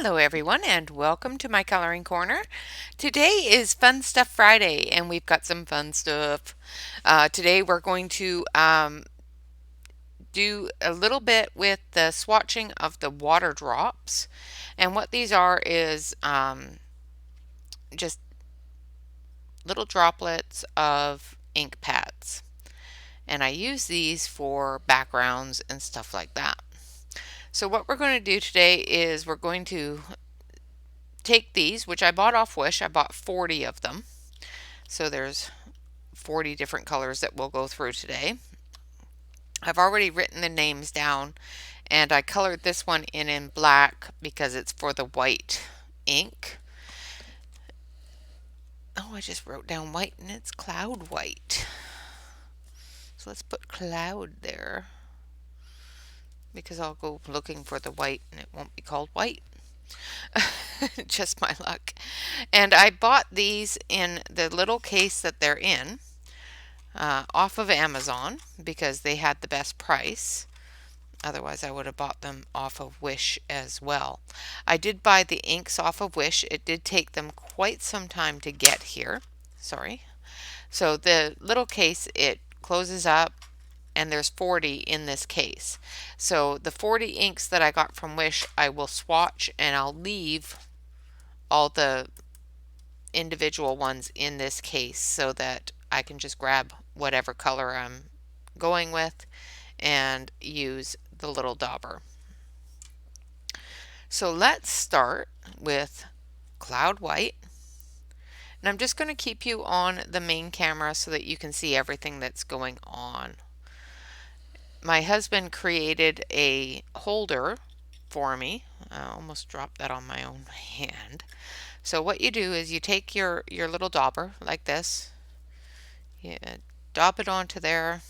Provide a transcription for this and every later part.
Hello everyone and welcome to my coloring corner. Today is Fun Stuff Friday and we've got some fun stuff. Today we're going to do a little bit with the swatching of the water drops. And what these are is just little droplets of ink pads. And I use these for backgrounds and stuff like that. So what we're going to do today is we're going to take these, which I bought off Wish. I bought 40 of them. So there's 40 different colors that we'll go through today. I've already written the names down and I colored this one in black because it's for the white ink. Oh, I just wrote down white and it's cloud white. So let's put cloud there because I'll go looking for the white and it won't be called white. Just my luck. And I bought these in the little case that they're in off of Amazon because they had the best price. Otherwise I would have bought them off of Wish as well. I did buy the inks off of Wish. It did take them quite some time to get here. Sorry. So the little case, it closes up and there's 40 in this case. So the 40 inks that I got from Wish, I will swatch and I'll leave all the individual ones in this case so that I can just grab whatever color I'm going with and use the little dauber. So let's start with cloud white. And I'm just going to keep you on the main camera so that you can see everything that's going on. My husband created a holder for me. I almost dropped that on my own hand. So what you do is you take your little dauber like this. You daub it onto there.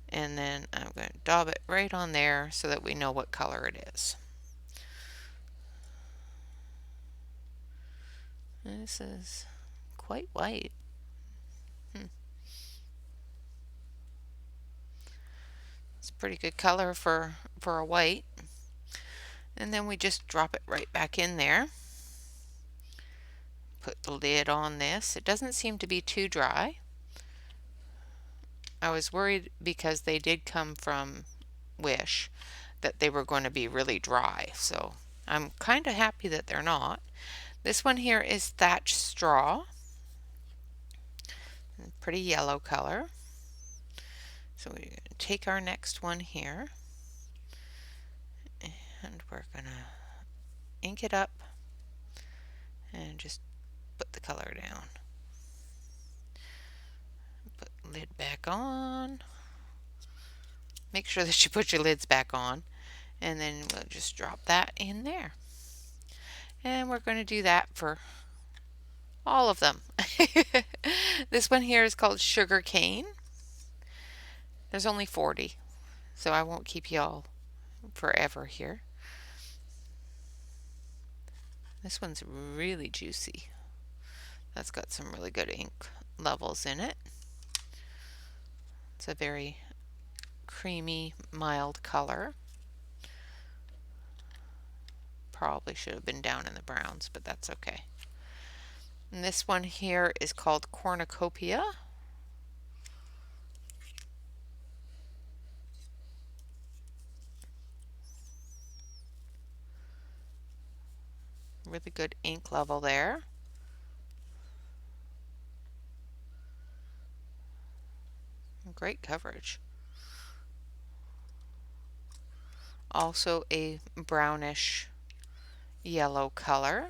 And then I'm going to daub it right on there so that we know what color it is. This is quite white. It's a pretty good color for a white. And then we just drop it right back in there. Put the lid on this. It doesn't seem to be too dry. I was worried because they did come from Wish that they were going to be really dry. So I'm kind of happy that they're not. This one here is Thatch Straw. Pretty yellow color. So we're going to take our next one here and we're going to ink it up and just put the color down. Put lid back on. Make sure that you put your lids back on and then we'll just drop that in there. And we're going to do that for all of them. This one here is called Sugar Cane. There's only 40, so I won't keep you all forever here. This one's really juicy. That's got some really good ink levels in it. It's a very creamy, mild color. Probably should have been down in the browns, but that's okay. And this one here is called Cornucopia. Really good ink level there. Great coverage. Also a brownish yellow color.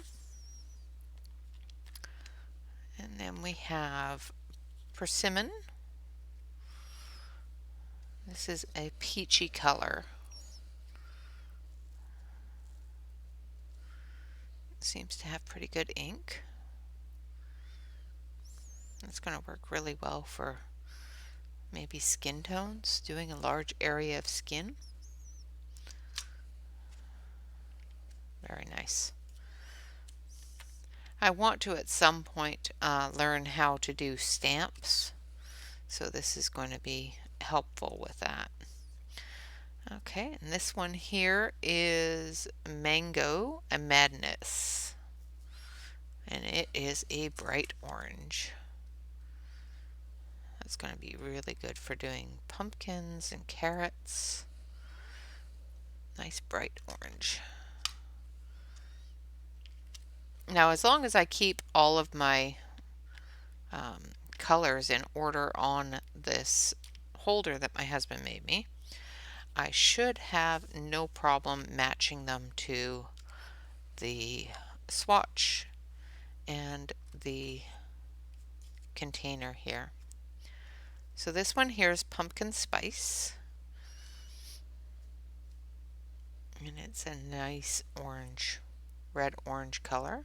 And then we have Persimmon. This is a peachy color. Seems to have pretty good ink. It's going to work really well for maybe skin tones, doing a large area of skin. Very nice. I want to at some point learn how to do stamps, so this is going to be helpful with that. Okay, and this one here is Mango and Madness. And it is a bright orange. That's going to be really good for doing pumpkins and carrots. Nice bright orange. Now, as long as I keep all of my colors in order on this holder that my husband made me, I should have no problem matching them to the swatch and the container here. So this one here is pumpkin spice, and it's a nice orange, red orange color.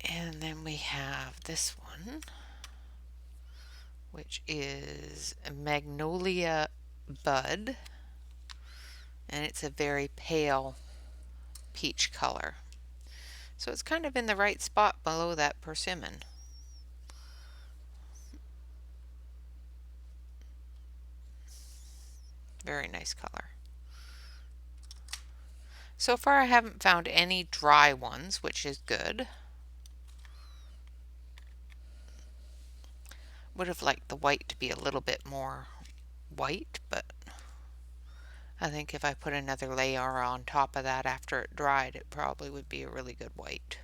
And then we have this one, which is a Magnolia Bud, and it's a very pale peach color. So it's kind of in the right spot below that persimmon. Very nice color. So far I haven't found any dry ones, which is good. Would have liked the white to be a little bit more white, but I think if I put another layer on top of that after it dried, it probably would be a really good white.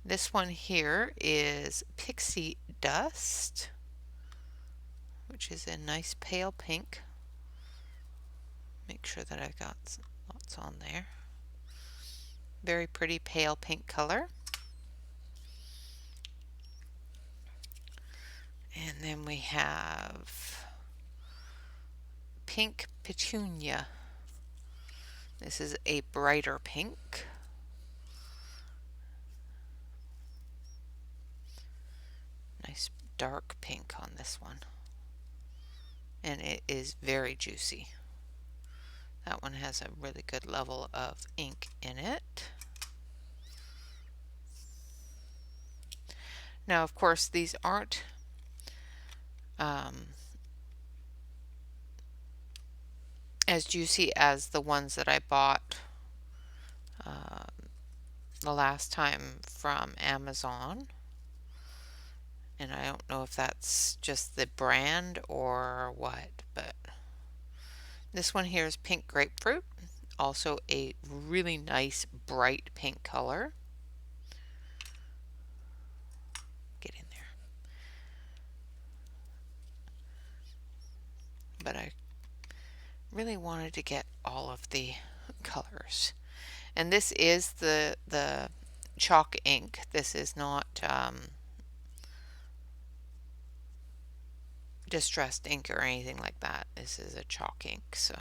This one here is Pixie Dust, which is a nice pale pink. Make sure that I've got lots on there. Very pretty pale pink color. And then we have Pink Petunia. This is a brighter pink. Nice dark pink on this one. And it is very juicy. That one has a really good level of ink in it. Now, of course, these aren't as juicy as the ones that I bought the last time from Amazon. And I don't know if that's just the brand or what, but this one here is Pink Grapefruit. Also a really nice bright pink color. Get in there. But I really wanted to get all of the colors. And this is the chalk ink. This is not distressed ink or anything like that. This is a chalk ink. So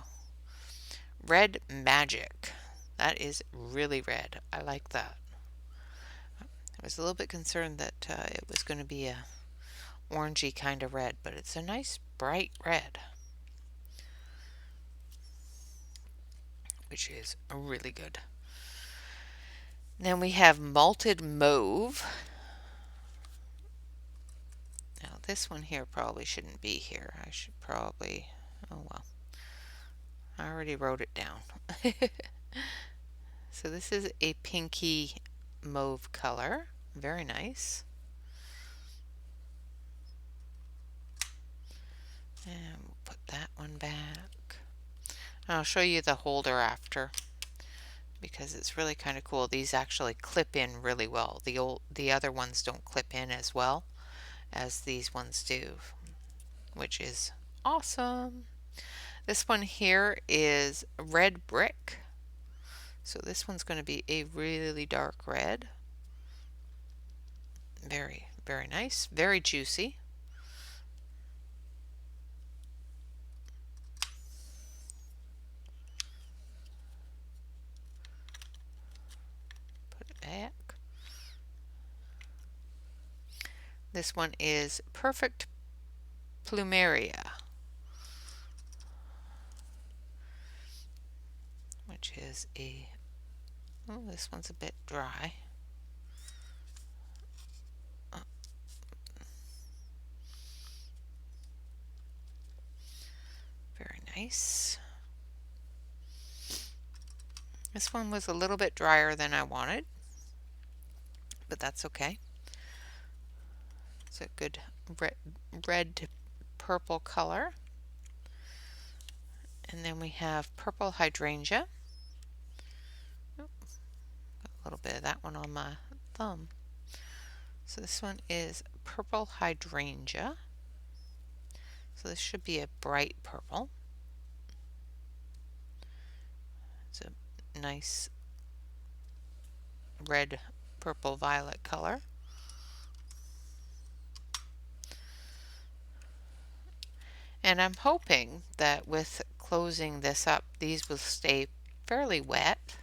Red Magic. That is really red. I like that. I was a little bit concerned that it was going to be a orangey kind of red, but it's a nice bright red, which is really good. Then we have Malted Mauve. Now this one here probably shouldn't be here. I should probably, oh well. I already wrote it down. So this is a pinky mauve color. Very nice. And we'll put that one back. I'll show you the holder after, because it's really kind of cool. These actually clip in really well. The other ones don't clip in as well as these ones do, which is awesome. This one here is Red Brick. So this one's going to be a really dark red. Very, very nice. Very juicy. Put it back. This one is Perfect Plumeria, which is a, oh, this one's a bit dry. nice. This one was a little bit drier than I wanted, but that's okay. It's a good red to purple color. And then we have purple hydrangea. Oh, got a little bit of that one on my thumb. So this one is purple hydrangea. So this should be a bright purple. It's a nice red, purple, violet color. And I'm hoping that with closing this up, these will stay fairly wet.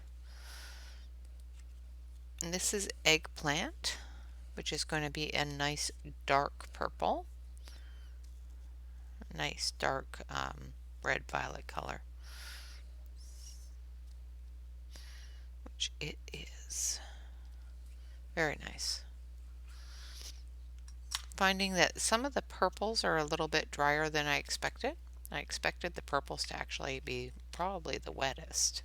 And this is eggplant, which is going to be a nice dark purple. Nice dark red violet color, which it is. Very nice. Finding that some of the purples are a little bit drier than I expected. I expected the purples to actually be probably the wettest.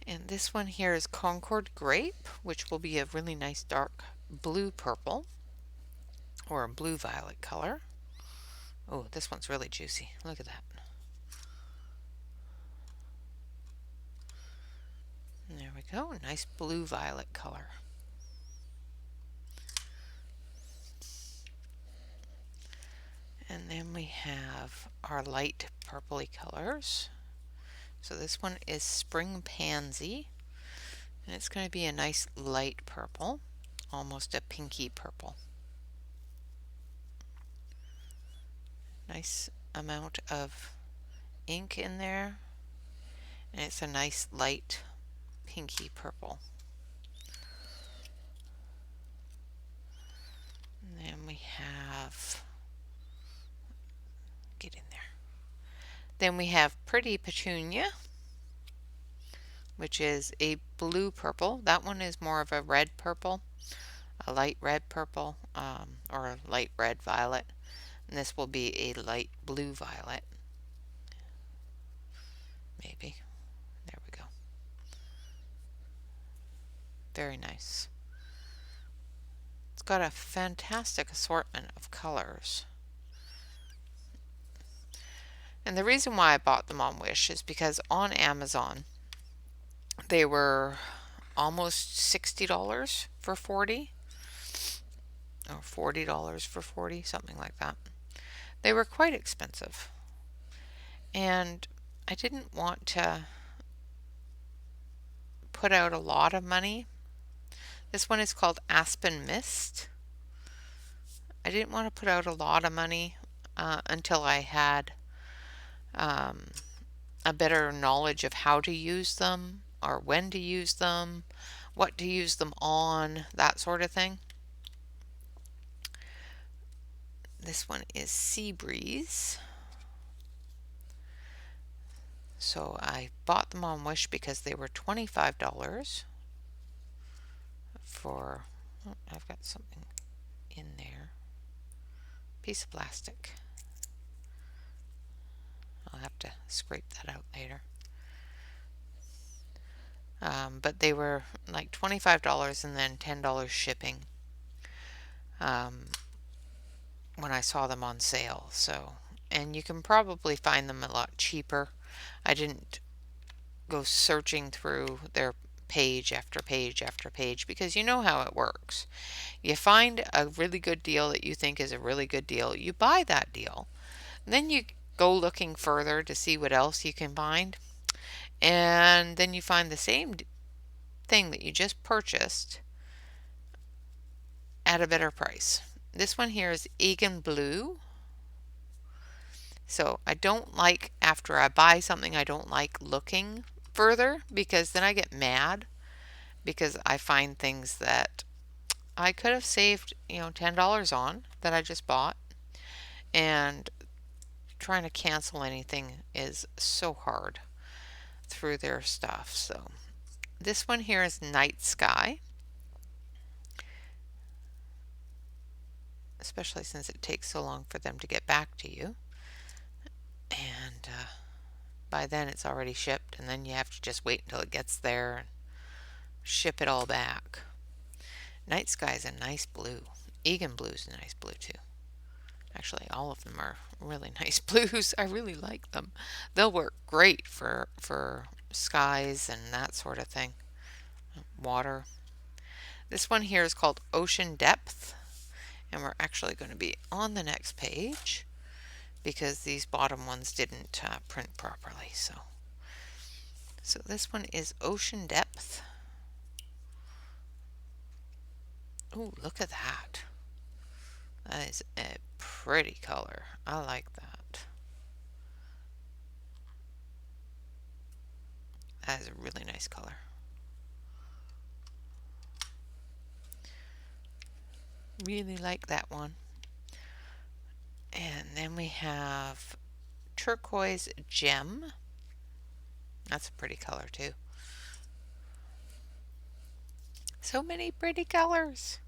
And this one here is Concord Grape, which will be a really nice dark blue purple or a blue violet color. Oh, this one's really juicy. Look at that. And there we go. Nice blue violet color. And then we have our light purpley colors. So this one is Spring Pansy, and it's going to be a nice light purple, almost a pinky purple. Nice amount of ink in there, and it's a nice light pinky purple. And then we have, get in there. Then we have Pretty Petunia, which is a blue purple. That one is more of a red purple, a light red purple, or a light red violet. And this will be a light blue violet. Maybe. There we go. Very nice. It's got a fantastic assortment of colors. And the reason why I bought them on Wish is because on Amazon they were almost $60 for 40, or $40 for 40, something like that. They were quite expensive, and I didn't want to put out a lot of money. This one is called Aspen Mist. I didn't want to put out a lot of money until I had a better knowledge of how to use them, or when to use them, what to use them on, that sort of thing. This one is Sea Breeze. So I bought them on Wish because they were $25 for, oh, I've got something in there, piece of plastic. I'll have to scrape that out later. But they were like $25 and then $10 shipping when I saw them on sale. So, and you can probably find them a lot cheaper. I didn't go searching through their page after page after page, because you know how it works. You find a really good deal that you think is a really good deal, you buy that deal, then you go looking further to see what else you can find, and then you find the same thing that you just purchased at a better price. This one here is Egan Blue. So I don't like, after I buy something, I don't like looking further, because then I get mad because I find things that I could have saved, $10 on that I just bought, and trying to cancel anything is so hard through their stuff. So this one here is Night Sky. especially since it takes so long for them to get back to you. And by then it's already shipped, and then you have to just wait until it gets there and ship it all back. Night Sky is a nice blue. Egan Blue is a nice blue too. Actually, all of them are really nice blues. I really like them. They'll work great for skies and that sort of thing. Water. This one here is called Ocean Depth, and we're actually going to be on the next page because these bottom ones didn't print properly. So this one is Ocean Depth. Oh, look at that. That is a pretty color. I like that. That is a really nice color. Really like that one. And then we have Turquoise Gem. That's a pretty color too. So many pretty colors.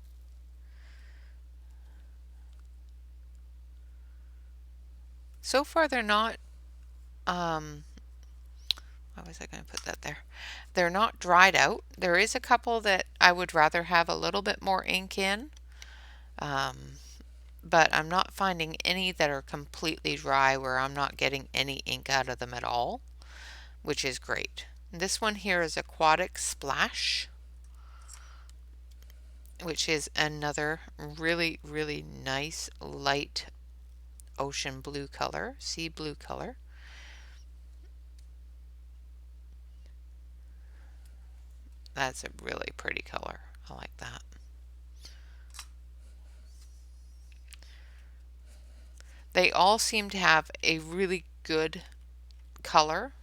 So far they're not, why was I going to put that there? They're not dried out. There is a couple that I would rather have a little bit more ink in, but I'm not finding any that are completely dry where I'm not getting any ink out of them at all, which is great. This one here is Aquatic Splash, which is another really, really nice light ocean blue color, sea blue color. That's a really pretty color. I like that. They all seem to have a really good color,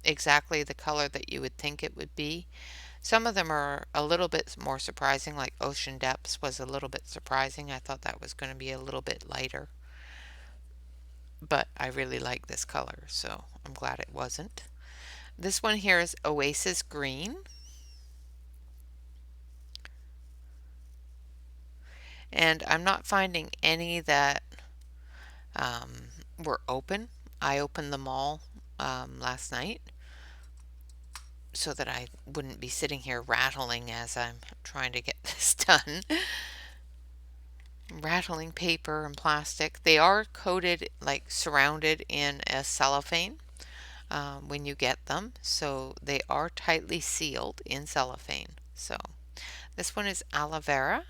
exactly the color that you would think it would be. Some of them are a little bit more surprising, like Ocean Depths was a little bit surprising. I thought that was going to be a little bit lighter, but I really like this color, so I'm glad it wasn't. This one here is Oasis Green. And I'm not finding any that were open. I opened them all last night so that I wouldn't be sitting here rattling as I'm trying to get this done. Rattling paper and plastic. They are coated, like surrounded in a cellophane when you get them, so they are tightly sealed in cellophane. So this one is Aloe Vera,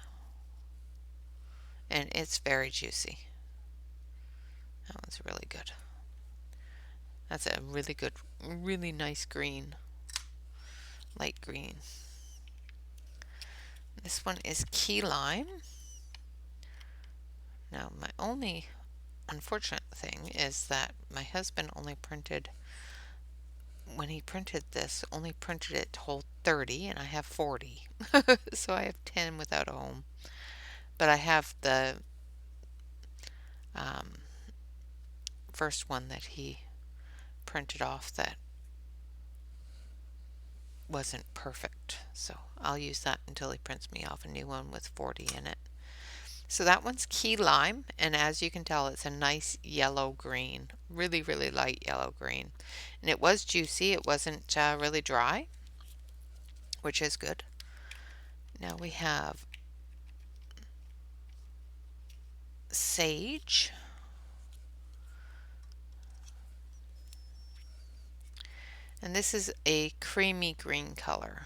and it's very juicy. That one's really good. That's a really good, really nice green, light green. This one is Key Lime. Now, my only unfortunate thing is that my husband only printed, when he printed this, only printed it to hold 30, and I have 40. So I have 10 without a home. But I have the first one that he printed off that wasn't perfect. So I'll use that until he prints me off a new one with 40 in it. So that one's Key Lime, and as you can tell, it's a nice yellow green, really, really light yellow green. And it was juicy, it wasn't really dry, which is good. Now we have Sage. And this is a creamy green color.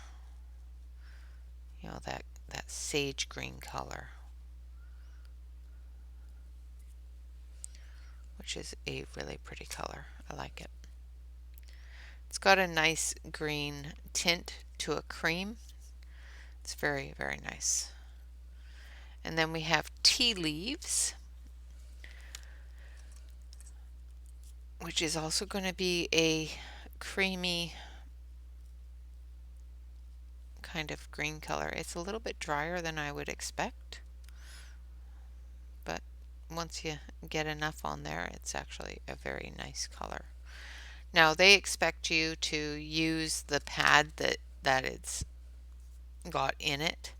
You know, that sage green color, which is a really pretty color. I like it. It's got a nice green tint to a cream. It's very, very nice. And then we have Tea Leaves, which is also going to be a creamy kind of green color. It's a little bit drier than I would expect, but once you get enough on there, it's actually a very nice color. Now they expect you to use the pad that it's got in it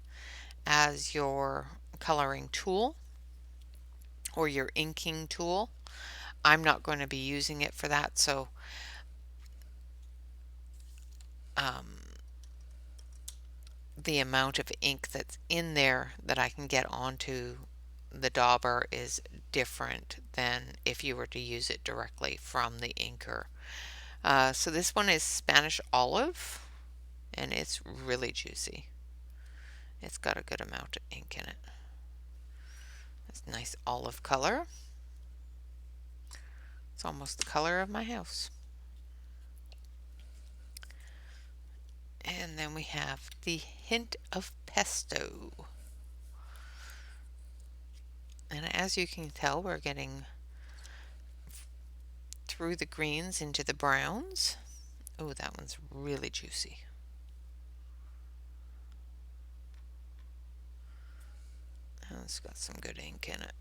as your coloring tool or your inking tool. I'm not going to be using it for that, so the amount of ink that's in there that I can get onto the dauber is different than if you were to use it directly from the inker. So this one is Spanish olive, and it's really juicy. It's got a good amount of ink in it. It's nice olive color. It's almost the color of my house. And then we have the hint of pesto. And as you can tell, we're getting through the greens into the browns. Oh, that one's really juicy. And it's got some good ink in it.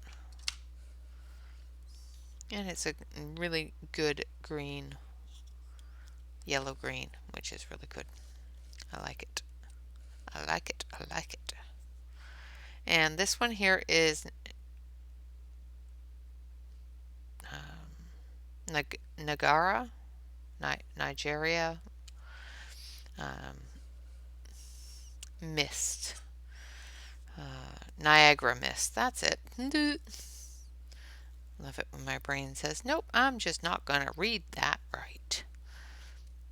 And it's a really good green, yellow green, which is really good. I like it. I like it. I like it. And this one here is Nagara, Nigeria mist. Niagara mist. That's it. Love it when my brain says, nope, I'm just not going to read that right.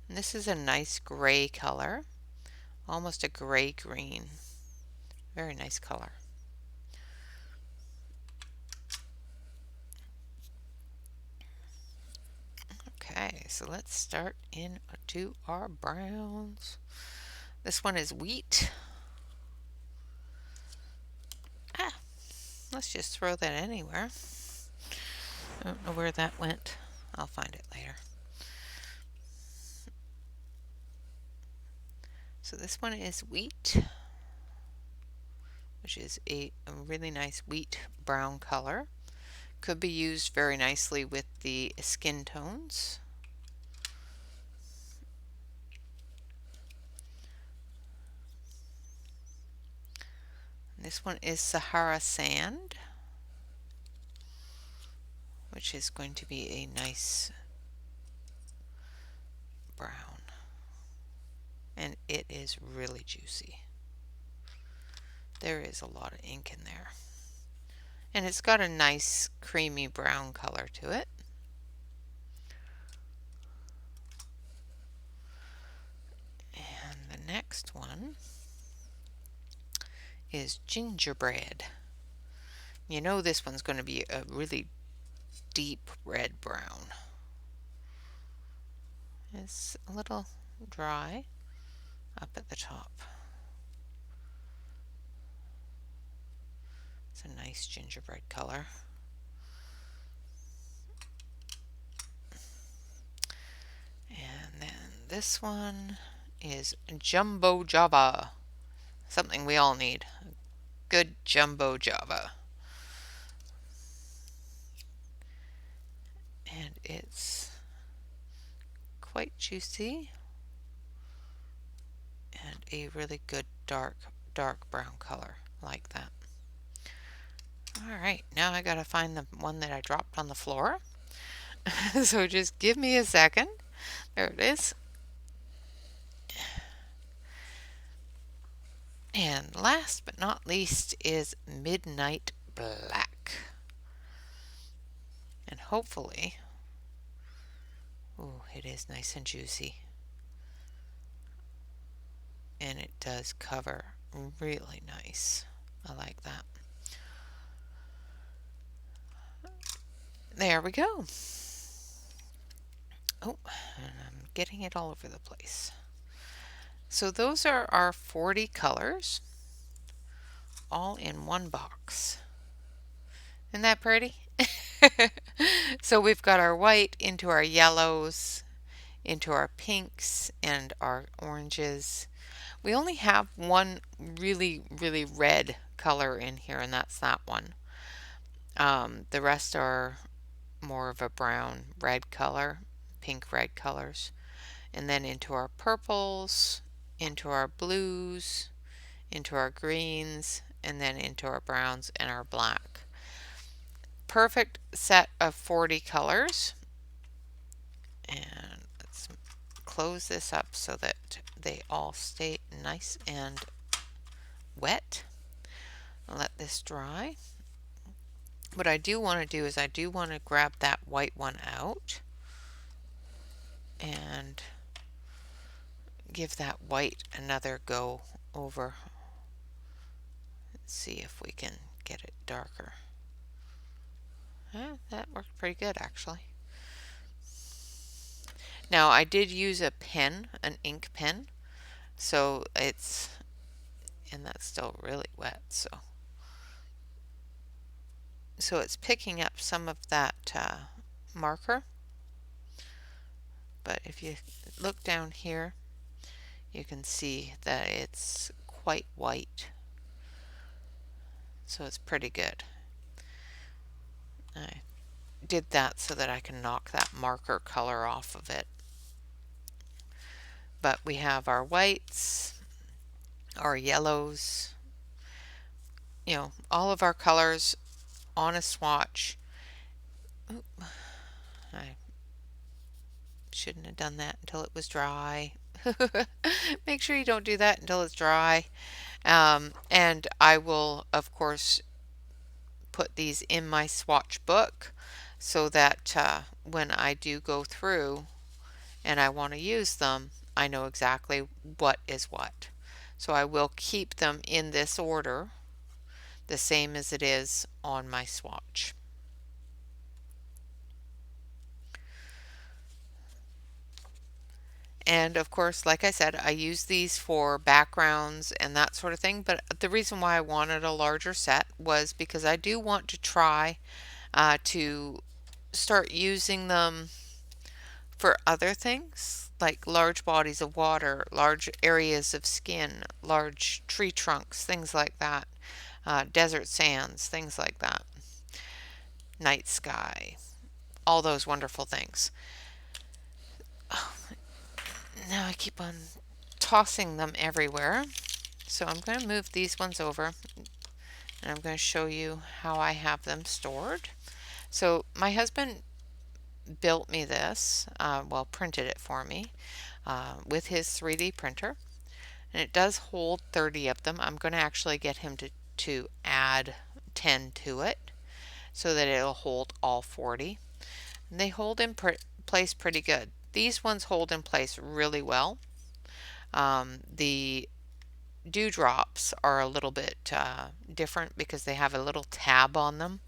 And this is a nice gray color, almost a gray green. Very nice color. Okay, so let's start into our browns. This one is wheat. Let's just throw that anywhere. I don't know where that went. I'll find it later. So this one is wheat, which is a really nice wheat brown color. Could be used very nicely with the skin tones. This one is Sahara sand, which is going to be a nice brown. And it is really juicy. There is a lot of ink in there. And it's got a nice creamy brown color to it. And the next one is gingerbread. You know this one's going to be a really deep red brown. It's a little dry up at the top. It's a nice gingerbread color. And then this one is Jumbo Java. Something we all need. Good Jumbo Java. And it's quite juicy. And a really good dark brown color like that. Alright, now I gotta find the one that I dropped on the floor. So just give me a second. There it is. And last but not least is Midnight Black. And hopefully, oh, it is nice and juicy. And it does cover really nice. I like that. There we go. Oh, and I'm getting it all over the place. So those are our 40 colors, all in one box. Isn't that pretty? So we've got our white into our yellows, into our pinks and our oranges. We only have one really red color in here, and that's that one. The rest are more of a brown red color, pink red colors. And then into our purples, into our blues, into our greens, and then into our browns and our black. Perfect set of 40 colors. And let's close this up so that they all stay nice and wet. I'll let this dry. What I do want to do is I do want to grab that white one out and give that white another go over. Let's see if we can get it darker. That worked pretty good actually. Now I did use a pen, an ink pen, so it's, and that's still really wet, so it's picking up some of that marker. But if you look down here, you can see that it's quite white, so it's pretty good. I did that so that I can knock that marker color off of it. But we have our whites, our yellows, you know, all of our colors on a swatch. Oop, I shouldn't have done that until it was dry. Make sure you don't do that until it's dry. And I will, of course, put these in my swatch book so that when I do go through and I want to use them, I know exactly what is what. So I will keep them in this order, the same as it is on my swatch. And of course, like I said, I use these for backgrounds and that sort of thing, but the reason why I wanted a larger set was because I do want to try to start using them for other things, like large bodies of water, large areas of skin, large tree trunks, things like that, desert sands, things like that, night sky, all those wonderful things. Oh, now I keep on tossing them everywhere. So I'm going to move these ones over and I'm going to show you how I have them stored. So my husband built me this, well, printed it for me with his 3D printer, and it does hold 30 of them. I'm going to actually get him to add 10 to it so that it'll hold all 40. And they hold in place pretty good. These ones hold in place really well. The dewdrops are a little bit different because they have a little tab on them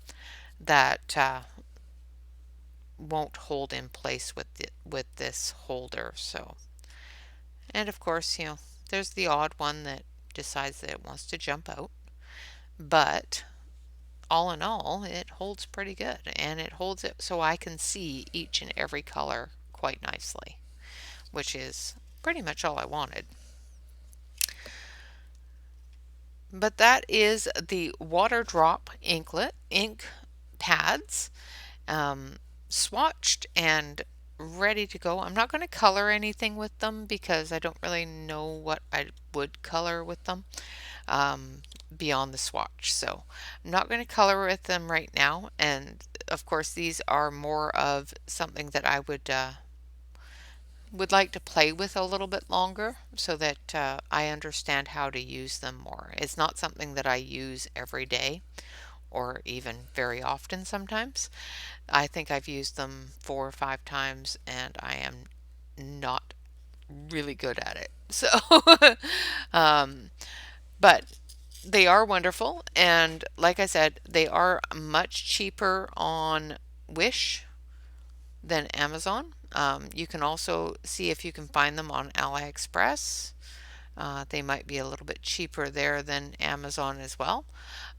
that won't hold in place with this holder. So, and of course, you know, there's the odd one that decides that it wants to jump out, but all in all, it holds pretty good, and it holds it so I can see each and every color quite nicely, which is pretty much all I wanted. But that is the water drop ink pads, swatched and ready to go. I'm not going to color anything with them because I don't really know what I would color with them beyond the swatch. So I'm not going to color with them right now. And of course, these are more of something that I would like to play with a little bit longer so that I understand how to use them more. It's not something that I use every day or even very often sometimes. I think I've used them 4 or 5 times and I am not really good at it. So, but they are wonderful, and like I said, they are much cheaper on Wish than Amazon. You can also see if you can find them on AliExpress. They might be a little bit cheaper there than Amazon as well.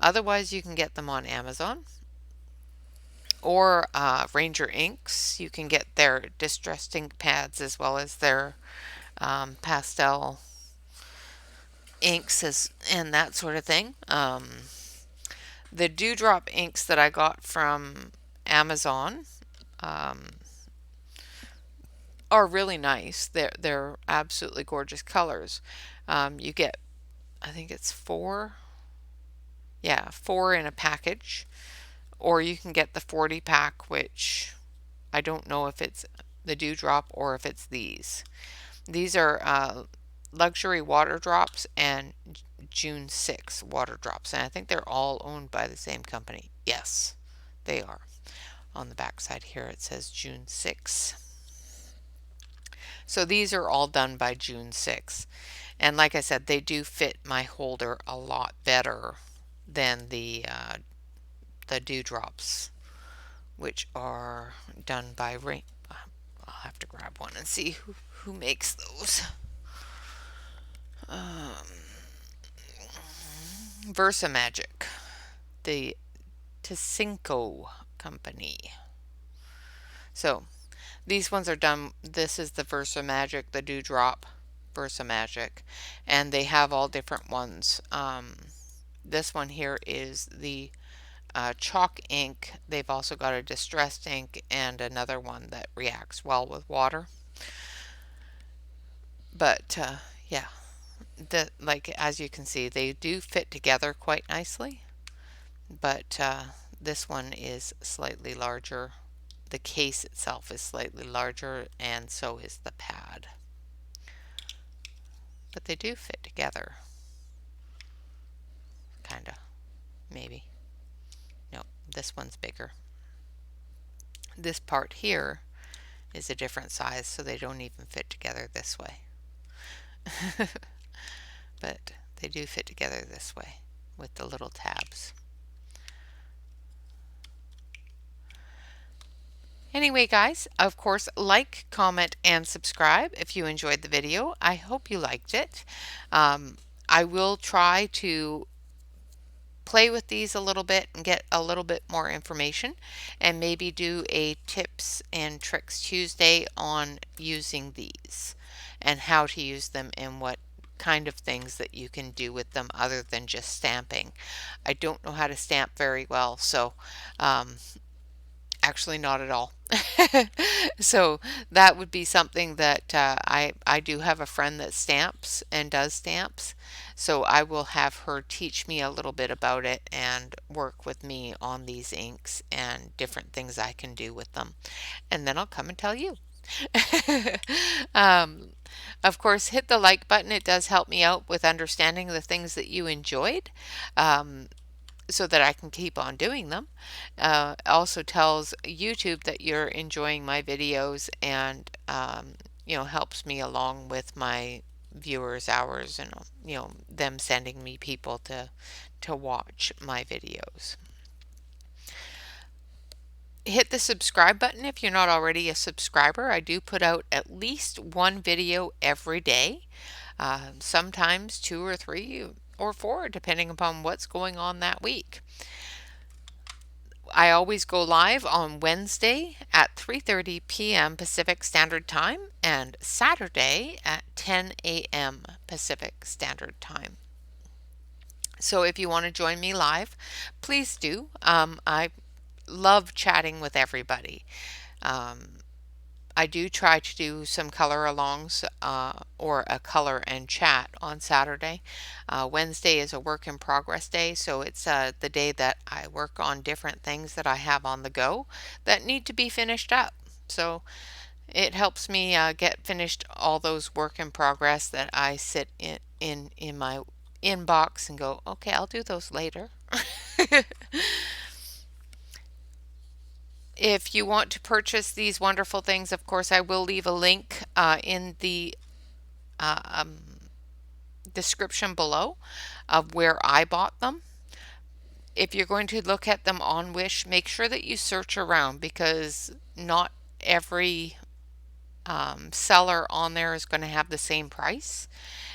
Otherwise, you can get them on Amazon or Ranger Inks. You can get their distressed ink pads as well as their pastel inks and that sort of thing. The dewdrop inks that I got from Amazon are really nice. They're absolutely gorgeous colors. You get, I think it's 4 Yeah, 4 in a package, or you can get the 40 pack, which I don't know if it's the dewdrop or if it's these. These are luxury water drops and Junesix water drops, and I think they're all owned by the same company. Yes, they are. On the back side here it says Junesix. So these are all done by Junesix. And like I said, they do fit my holder a lot better than the dewdrops, which are done by Rain. I'll have to grab one and see who makes those. Versa Magic, the Ticinco company. So these ones are done. This is the Versa Magic, the dewdrop Versa Magic, and they have all different ones. This one here is the chalk ink. They've also got a distressed ink and another one that reacts well with water. But yeah, like as you can see, they do fit together quite nicely. But this one is slightly larger. The case itself is slightly larger, and so is the pad. But they do fit together. Kinda, maybe. No, this one's bigger. This part here is a different size, so they don't even fit together this way. But they do fit together this way with the little tabs. Anyway, guys, of course, like, comment, and subscribe if you enjoyed the video. I hope you liked it. I will try to play with these a little bit and get a little bit more information, and maybe do a tips and tricks Tuesday on using these and how to use them and what kind of things that you can do with them other than just stamping. I don't know how to stamp very well, so actually not at all. So that would be something that I do have a friend that stamps and does stamps, so I will have her teach me a little bit about it and work with me on these inks and different things I can do with them, and then I'll come and tell you. um, of course, hit the like button. It does help me out with understanding the things that you enjoyed. So that I can keep on doing them. Also tells YouTube that you're enjoying my videos, and helps me along with my viewers hours, and them sending me people to watch my videos. Hit the subscribe button if you're not already a subscriber. I do put out at least one video every day, sometimes 2 or 3 or 4, depending upon what's going on that week. I always go live on Wednesday at 3:30 p.m. Pacific Standard Time and Saturday at 10 a.m. Pacific Standard Time. So if you want to join me live, please do. I love chatting with everybody. I do try to do some color alongs or a color and chat on Saturday. Wednesday is a work in progress day, so it's the day that I work on different things that I have on the go that need to be finished up. So it helps me get finished all those work in progress that I sit in my inbox and go, okay, I'll do those later. If you want to purchase these wonderful things, of course, I will leave a link in the description below of where I bought them. If you're going to look at them on Wish, make sure that you search around, because not every seller on there is going to have the same price,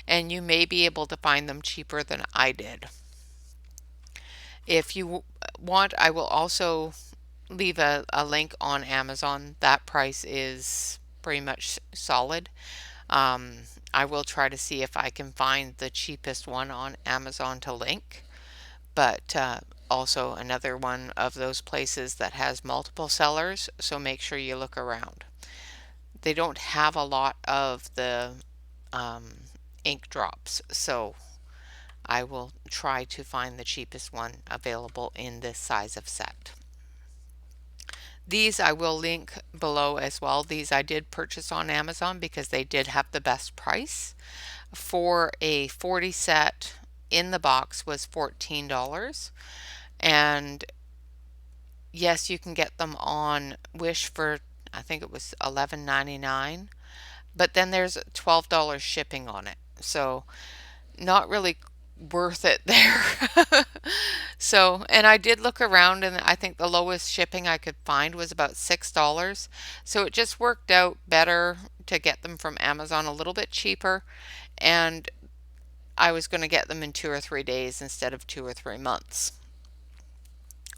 and you may be able to find them cheaper than I did. If you want, I will also leave a link on Amazon. That price is pretty much solid. I will try to see if I can find the cheapest one on Amazon to link, but also another one of those places that has multiple sellers, so make sure you look around. They don't have a lot of the ink drops, so I will try to find the cheapest one available in this size of set. These I will link below as well. These I did purchase on Amazon because they did have the best price. For a 40 set in the box was $14. And yes, you can get them on Wish for, I think it was $11.99. But then there's $12 shipping on it. So not really worth it there. So, and I did look around and I think the lowest shipping I could find was about $6. So it just worked out better to get them from Amazon a little bit cheaper. And I was going to get them in 2 or 3 days instead of 2 or 3 months.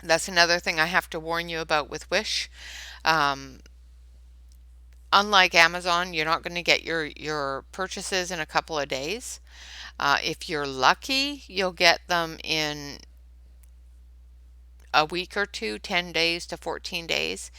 That's another thing I have to warn you about with Wish. Um, Unlike Amazon, you're not going to get your purchases in a couple of days. If you're lucky, you'll get them in a week or two, 10 days to 14 days.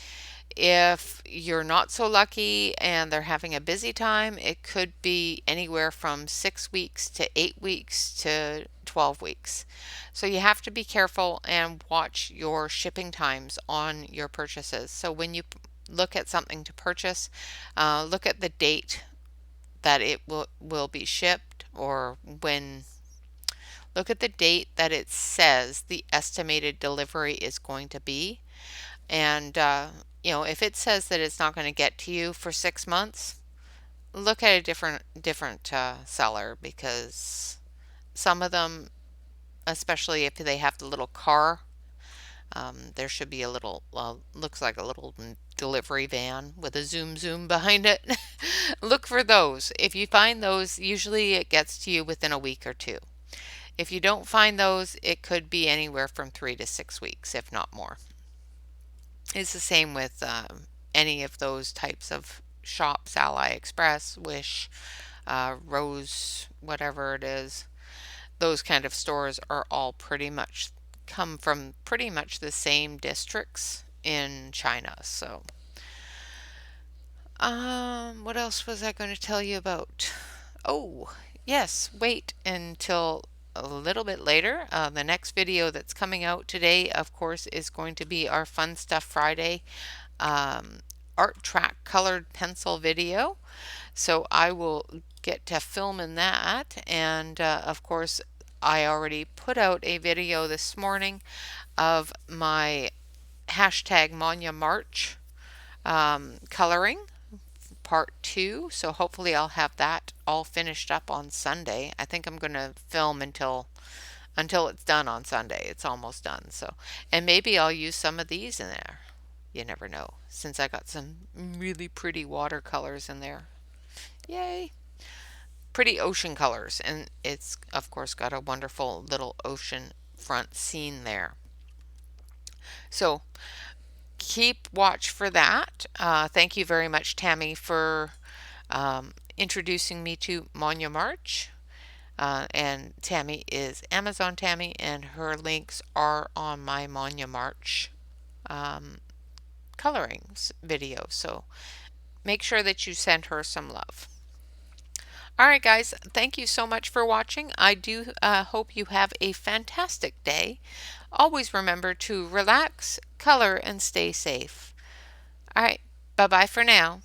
If you're not so lucky and they're having a busy time, it could be anywhere from 6 weeks to 8 weeks to 12 weeks. So you have to be careful and watch your shipping times on your purchases. So when you look at something to purchase, look at the date that it will be shipped, or when look at the date that it says the estimated delivery is going to be. And if it says that it's not going to get to you for 6 months, look at a different seller, because some of them, especially if they have the little car, there should be a little, looks like a little delivery van with a zoom behind it. Look for those. If you find those, usually it gets to you within a week or two. If you don't find those, it could be anywhere from 3 to 6 weeks, if not more. It's the same with any of those types of shops, AliExpress, Wish, Rose, whatever it is. Those kind of stores are all pretty much come from pretty much the same districts in China. So, what else was I going to tell you about? Oh, yes, wait until a little bit later. The next video that's coming out today, of course, is going to be our Fun Stuff Friday art track colored pencil video. So I will get to filming that. And of course, I already put out a video this morning of my hashtag Monya March coloring part 2. So hopefully I'll have that all finished up on Sunday. I think I'm going to film until it's done on Sunday. It's almost done. So, and maybe I'll use some of these in there. You never know, since I got some really pretty watercolors in there. Yay! Pretty ocean colors, and it's of course got a wonderful little ocean front scene there. So keep watch for that. Thank you very much, Tammy, for introducing me to Monya March. And Tammy is Amazon Tammy, and her links are on my Monya March colorings video. So make sure that you send her some love. All right, guys, thank you so much for watching. I do hope you have a fantastic day. Always remember to relax, color, and stay safe. All right, bye-bye for now.